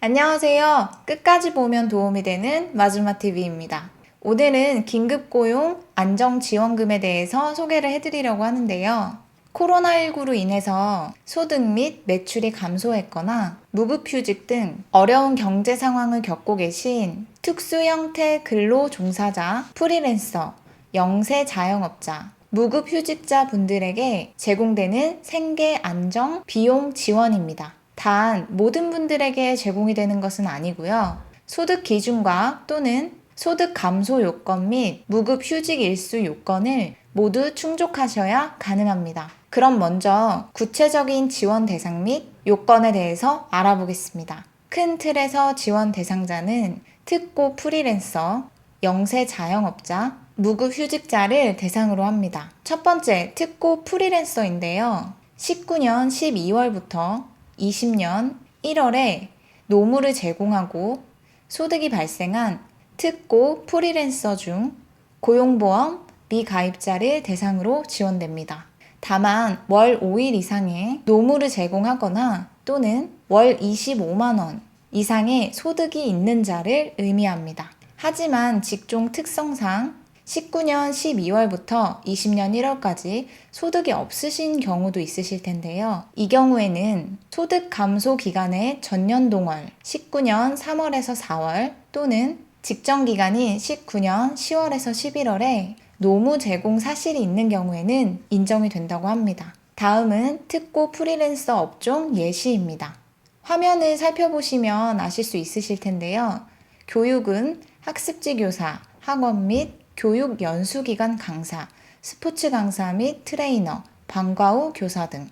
안녕하세요. 끝까지 보면 도움이 되는 마주마TV입니다. 오늘은 긴급고용 안정지원금에 대해서 소개를 해드리려고 하는데요. 코로나19로 인해서 소득 및 매출이 감소했거나 무급휴직 등 어려운 경제 상황을 겪고 계신 특수 형태 근로 종사자, 프리랜서, 영세 자영업자, 무급휴직자 분들에게 제공되는 생계 안정 비용 지원입니다. 단 모든 분들에게 제공이 되는 것은 아니고요. 소득 기준과 또는 소득 감소 요건 및 무급 휴직 일수 요건을 모두 충족하셔야 가능합니다. 그럼 먼저 구체적인 지원 대상 및 요건에 대해서 알아보겠습니다. 큰 틀에서 지원 대상자는 특고 프리랜서, 영세 자영업자, 무급 휴직자를 대상으로 합니다. 첫 번째, 특고 프리랜서인데요. 19년 12월부터 20년 1월에 노무를 제공하고 소득이 발생한 특고 프리랜서 중 고용보험 미가입자를 대상으로 지원됩니다. 다만 월 5일 이상의 노무를 제공하거나 또는 월 25만 원 이상의 소득이 있는 자를 의미합니다. 하지만 직종 특성상 19년 12월부터 20년 1월까지 소득이 없으신 경우도 있으실 텐데요. 이 경우에는 소득 감소 기간의 전년동월 19년 3월에서 4월 또는 직전 기간인 19년 10월에서 11월에 노무 제공 사실이 있는 경우에는 인정이 된다고 합니다. 다음은 특고 프리랜서 업종 예시입니다. 화면을 살펴보시면 아실 수 있으실 텐데요. 교육은 학습지 교사, 학원 및 교육 연수기관 강사, 스포츠 강사 및 트레이너, 방과 후 교사 등.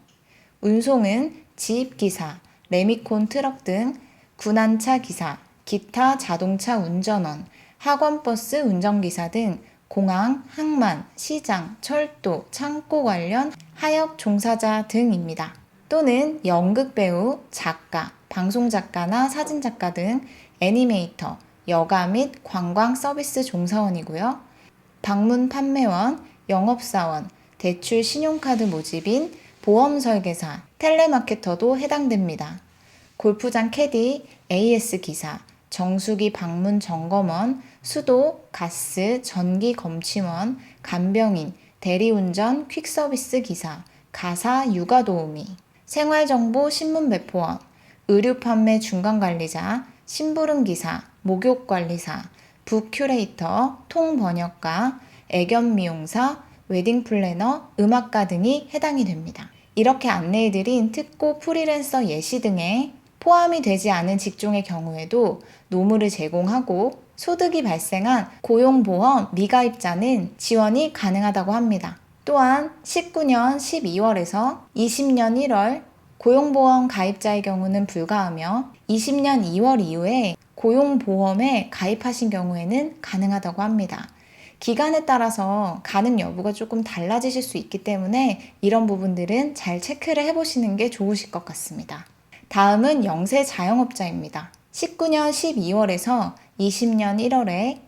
운송은 지입기사, 레미콘 트럭 등 군안차 기사, 기타 자동차 운전원, 학원버스 운전기사 등 공항, 항만, 시장, 철도, 창고 관련 하역 종사자 등입니다. 또는 연극배우, 작가, 방송작가나 사진작가 등 애니메이터, 여가 및 관광 서비스 종사원이고요. 방문 판매원, 영업사원, 대출 신용카드 모집인, 보험 설계사, 텔레마케터도 해당됩니다. 골프장 캐디, AS 기사, 정수기 방문 점검원, 수도, 가스, 전기 검침원, 간병인, 대리운전, 퀵서비스 기사, 가사, 육아 도우미, 생활정보 신문 배포원, 의류 판매 중간관리자, 심부름 기사, 목욕 관리사, 북 큐레이터, 통 번역가, 애견 미용사, 웨딩 플래너, 음악가 등이 해당이 됩니다. 이렇게 안내해드린 특고 프리랜서 예시 등에 포함이 되지 않은 직종의 경우에도 노무를 제공하고 소득이 발생한 고용보험 미가입자는 지원이 가능하다고 합니다. 또한 19년 12월에서 20년 1월 고용보험 가입자의 경우는 불가하며 20년 2월 이후에 고용보험에 가입하신 경우에는 가능하다고 합니다. 기간에 따라서 가능 여부가 조금 달라지실 수 있기 때문에 이런 부분들은 잘 체크를 해보시는 게 좋으실 것 같습니다. 다음은 영세 자영업자입니다. 19년 12월에서 20년 1월에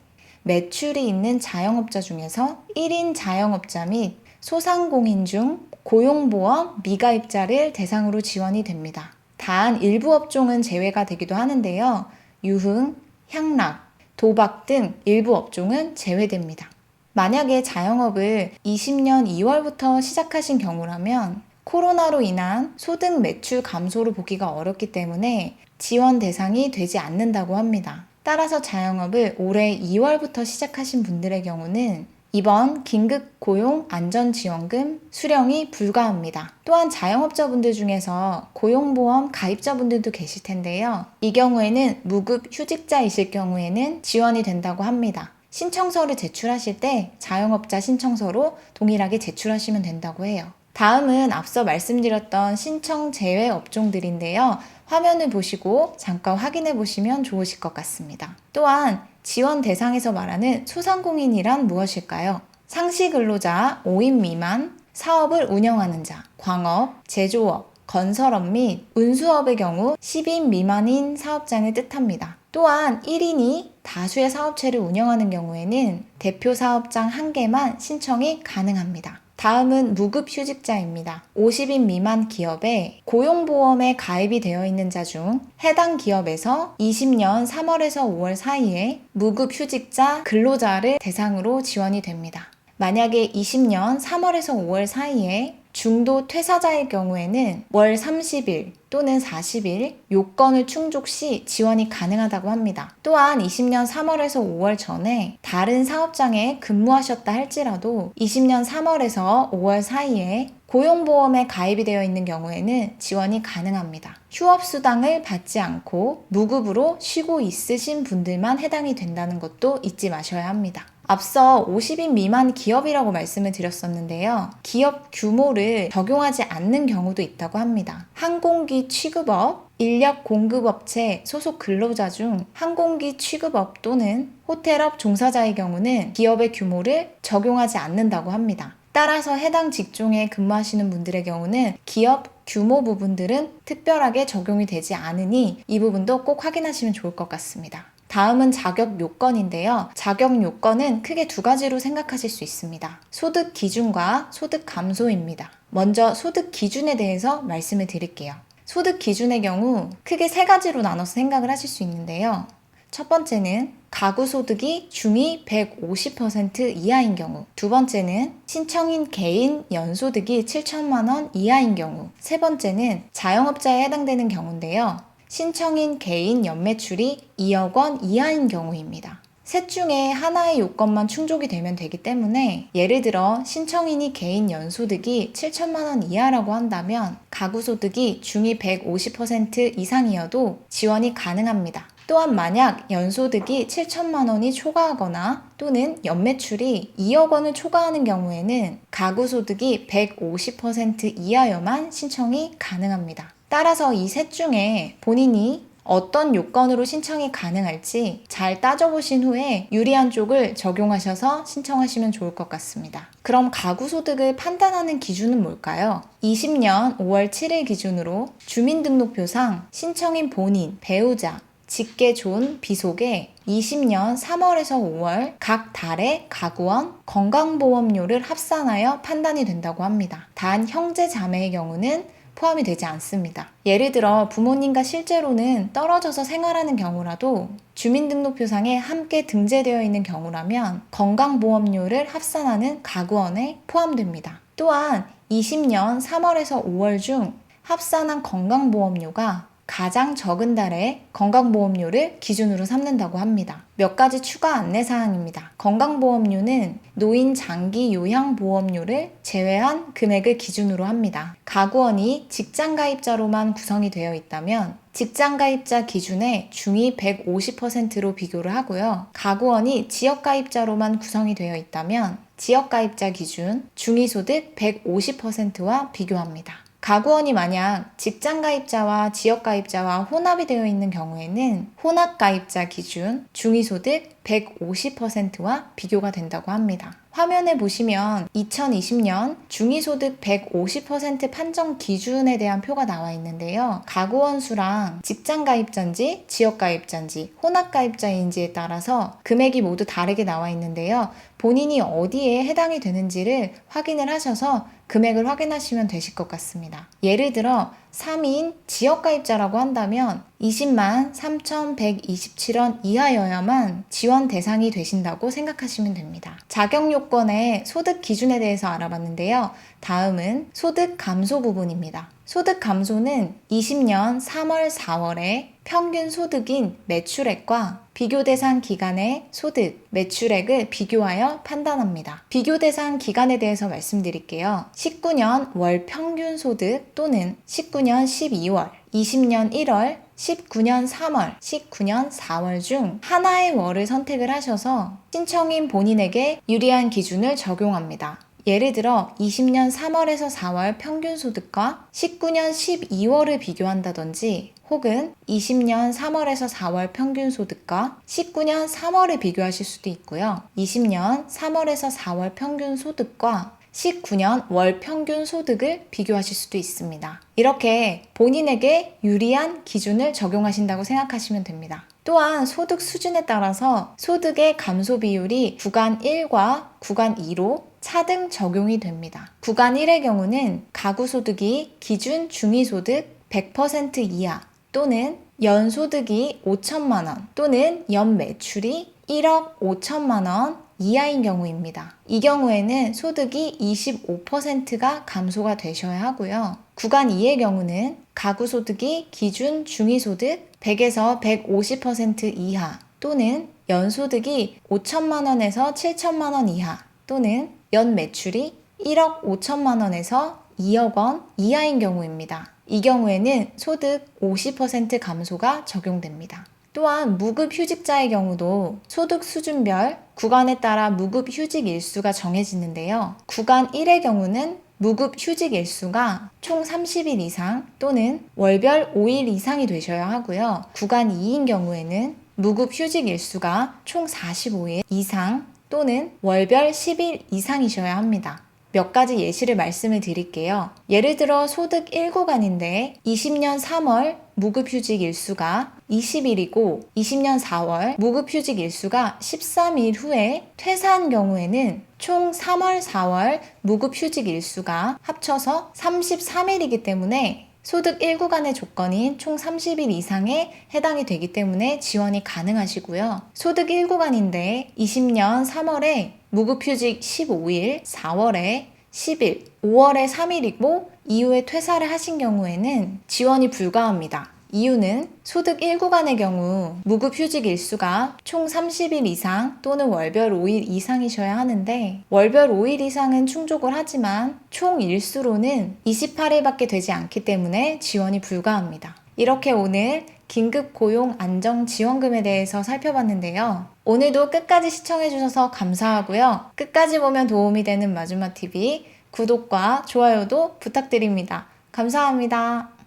매출이 있는 자영업자 중에서 1인 자영업자 및 소상공인 중 고용보험 미가입자를 대상으로 지원이 됩니다. 단 일부 업종은 제외가 되기도 하는데요. 유흥, 향락, 도박 등 일부 업종은 제외됩니다. 만약에 자영업을 20년 2월부터 시작하신 경우라면 코로나로 인한 소득 매출 감소를 보기가 어렵기 때문에 지원 대상이 되지 않는다고 합니다. 따라서 자영업을 올해 2월부터 시작하신 분들의 경우는 이번 긴급고용 안전지원금 수령이 불가합니다. 또한 자영업자분들 중에서 고용보험 가입자분들도 계실 텐데요. 이 경우에는 무급 휴직자이실 경우에는 지원이 된다고 합니다. 신청서를 제출하실 때 자영업자 신청서로 동일하게 제출하시면 된다고 해요. 다음은 앞서 말씀드렸던 신청 제외 업종들인데요. 화면을 보시고 잠깐 확인해 보시면 좋으실 것 같습니다. 또한 지원 대상에서 말하는 소상공인이란 무엇일까요? 상시 근로자 5인 미만, 사업을 운영하는 자, 광업, 제조업, 건설업 및 운수업의 경우 10인 미만인 사업장을 뜻합니다. 또한 1인이 다수의 사업체를 운영하는 경우에는 대표 사업장 1개만 신청이 가능합니다. 다음은 무급휴직자입니다. 50인 미만 기업에 고용보험에 가입이 되어 있는 자 중 해당 기업에서 20년 3월에서 5월 사이에 무급휴직자 근로자를 대상으로 지원이 됩니다. 만약에 20년 3월에서 5월 사이에 중도 퇴사자의 경우에는 월 30일 또는 40일 요건을 충족 시 지원이 가능하다고 합니다. 또한 20년 3월에서 5월 전에 다른 사업장에 근무하셨다 할지라도 20년 3월에서 5월 사이에 고용보험에 가입이 되어 있는 경우에는 지원이 가능합니다. 휴업수당을 받지 않고 무급으로 쉬고 있으신 분들만 해당이 된다는 것도 잊지 마셔야 합니다. 앞서 50인 미만 기업이라고 말씀을 드렸었는데요. 기업 규모를 적용하지 않는 경우도 있다고 합니다. 항공기 취급업, 인력 공급업체 소속 근로자 중 항공기 취급업 또는 호텔업 종사자의 경우는 기업의 규모를 적용하지 않는다고 합니다. 따라서 해당 직종에 근무하시는 분들의 경우는 기업 규모 부분들은 특별하게 적용이 되지 않으니 이 부분도 꼭 확인하시면 좋을 것 같습니다. 다음은 자격 요건인데요. 자격 요건은 크게 두 가지로 생각하실 수 있습니다. 소득 기준과 소득 감소입니다. 먼저 소득 기준에 대해서 말씀을 드릴게요. 소득 기준의 경우 크게 세 가지로 나눠서 생각을 하실 수 있는데요. 첫 번째는 가구 소득이 중위 150% 이하인 경우, 두 번째는 신청인 개인 연소득이 7천만 원 이하인 경우, 세 번째는 자영업자에 해당되는 경우인데요. 신청인 개인 연매출이 2억 원 이하인 경우입니다. 셋 중에 하나의 요건만 충족이 되면 되기 때문에 예를 들어 신청인이 개인 연소득이 7천만 원 이하라고 한다면 가구 소득이 중위 150% 이상이어도 지원이 가능합니다. 또한 만약 연소득이 7천만 원이 초과하거나 또는 연매출이 2억 원을 초과하는 경우에는 가구 소득이 150% 이하여만 신청이 가능합니다. 따라서 이 셋 중에 본인이 어떤 요건으로 신청이 가능할지 잘 따져보신 후에 유리한 쪽을 적용하셔서 신청하시면 좋을 것 같습니다. 그럼 가구 소득을 판단하는 기준은 뭘까요? 20년 5월 7일 기준으로 주민등록표상 신청인 본인, 배우자, 직계존, 비속에 20년 3월에서 5월 각 달의 가구원, 건강보험료를 합산하여 판단이 된다고 합니다. 단 형제 자매의 경우는 포함이 되지 않습니다. 예를 들어 부모님과 실제로는 떨어져서 생활하는 경우라도 주민등록표상에 함께 등재되어 있는 경우라면 건강보험료를 합산하는 가구원에 포함됩니다. 또한 20년 3월에서 5월 중 합산한 건강보험료가 가장 적은 달에 건강보험료를 기준으로 삼는다고 합니다. 몇 가지 추가 안내사항입니다. 건강보험료는 노인 장기 요양보험료를 제외한 금액을 기준으로 합니다. 가구원이 직장가입자로만 구성이 되어 있다면 직장가입자 기준의 중위 150%로 비교를 하고요. 가구원이 지역가입자로만 구성이 되어 있다면 지역가입자 기준 중위소득 150%와 비교합니다. 가구원이 만약 직장가입자와 지역가입자와 혼합이 되어 있는 경우에는 혼합가입자 기준 중위소득 150%와 비교가 된다고 합니다. 화면에 보시면 2020년 중위소득 150% 판정 기준에 대한 표가 나와 있는데요. 가구원 수랑 직장가입자인지 지역가입자인지 혼합가입자인지에 따라서 금액이 모두 다르게 나와 있는데요. 본인이 어디에 해당이 되는지를 확인을 하셔서 금액을 확인하시면 되실 것 같습니다. 예를 들어 3인 지역가입자라고 한다면 20만 3,127원 이하여야만 지원 대상이 되신다고 생각하시면 됩니다. 자격 요건의 소득 기준에 대해서 알아봤는데요. 다음은 소득 감소 부분입니다. 소득 감소는 20년 3월, 4월에 평균 소득인 매출액과 비교 대상 기간의 소득, 매출액을 비교하여 판단합니다. 비교 대상 기간에 대해서 말씀드릴게요. 19년 월 평균 소득 또는 19년 12월, 20년 1월, 19년 3월, 19년 4월 중 하나의 월을 선택을 하셔서 신청인 본인에게 유리한 기준을 적용합니다. 예를 들어 20년 3월에서 4월 평균 소득과 19년 12월을 비교한다든지 혹은 20년 3월에서 4월 평균 소득과 19년 3월을 비교하실 수도 있고요. 20년 3월에서 4월 평균 소득과 19년 월 평균 소득을 비교하실 수도 있습니다. 이렇게 본인에게 유리한 기준을 적용하신다고 생각하시면 됩니다. 또한 소득 수준에 따라서 소득의 감소 비율이 구간 1과 구간 2로 차등 적용이 됩니다. 구간 1의 경우는 가구소득이 기준 중위소득 100% 이하 또는 연소득이 5천만 원 또는 연매출이 1억 5천만 원 이하인 경우입니다. 이 경우에는 소득이 25%가 감소가 되셔야 하고요. 구간 2의 경우는 가구소득이 기준 중위소득 100에서 150% 이하 또는 연소득이 5천만 원에서 7천만 원 이하 또는 연매출이 1억 5천만 원에서 2억 원 이하인 경우입니다. 이 경우에는 소득 50% 감소가 적용됩니다. 또한 무급휴직자의 경우도 소득 수준별 구간에 따라 무급휴직 일수가 정해지는데요. 구간 1의 경우는 무급휴직 일수가 총 30일 이상 또는 월별 5일 이상이 되셔야 하고요. 구간 2인 경우에는 무급휴직 일수가 총 45일 이상 또는 월별 10일 이상이셔야 합니다. 몇 가지 예시를 말씀을 드릴게요. 예를 들어 소득 1구간인데 20년 3월 무급휴직 일수가 20일이고 20년 4월 무급휴직 일수가 13일 후에 퇴사한 경우에는 총 3월, 4월 무급휴직 일수가 합쳐서 33일이기 때문에 소득 1구간의 조건인 총 30일 이상에 해당이 되기 때문에 지원이 가능하시고요. 소득 1구간인데 20년 3월에 무급휴직 15일, 4월에 10일, 5월에 3일이고 이후에 퇴사를 하신 경우에는 지원이 불가합니다. 이유는 소득 1구간의 경우 무급휴직 일수가 총 30일 이상 또는 월별 5일 이상이셔야 하는데 월별 5일 이상은 충족을 하지만 총 일수로는 28일밖에 되지 않기 때문에 지원이 불가합니다. 이렇게 오늘 긴급고용 안정지원금에 대해서 살펴봤는데요. 오늘도 끝까지 시청해주셔서 감사하고요. 끝까지 보면 도움이 되는 마주마TV 구독과 좋아요도 부탁드립니다. 감사합니다.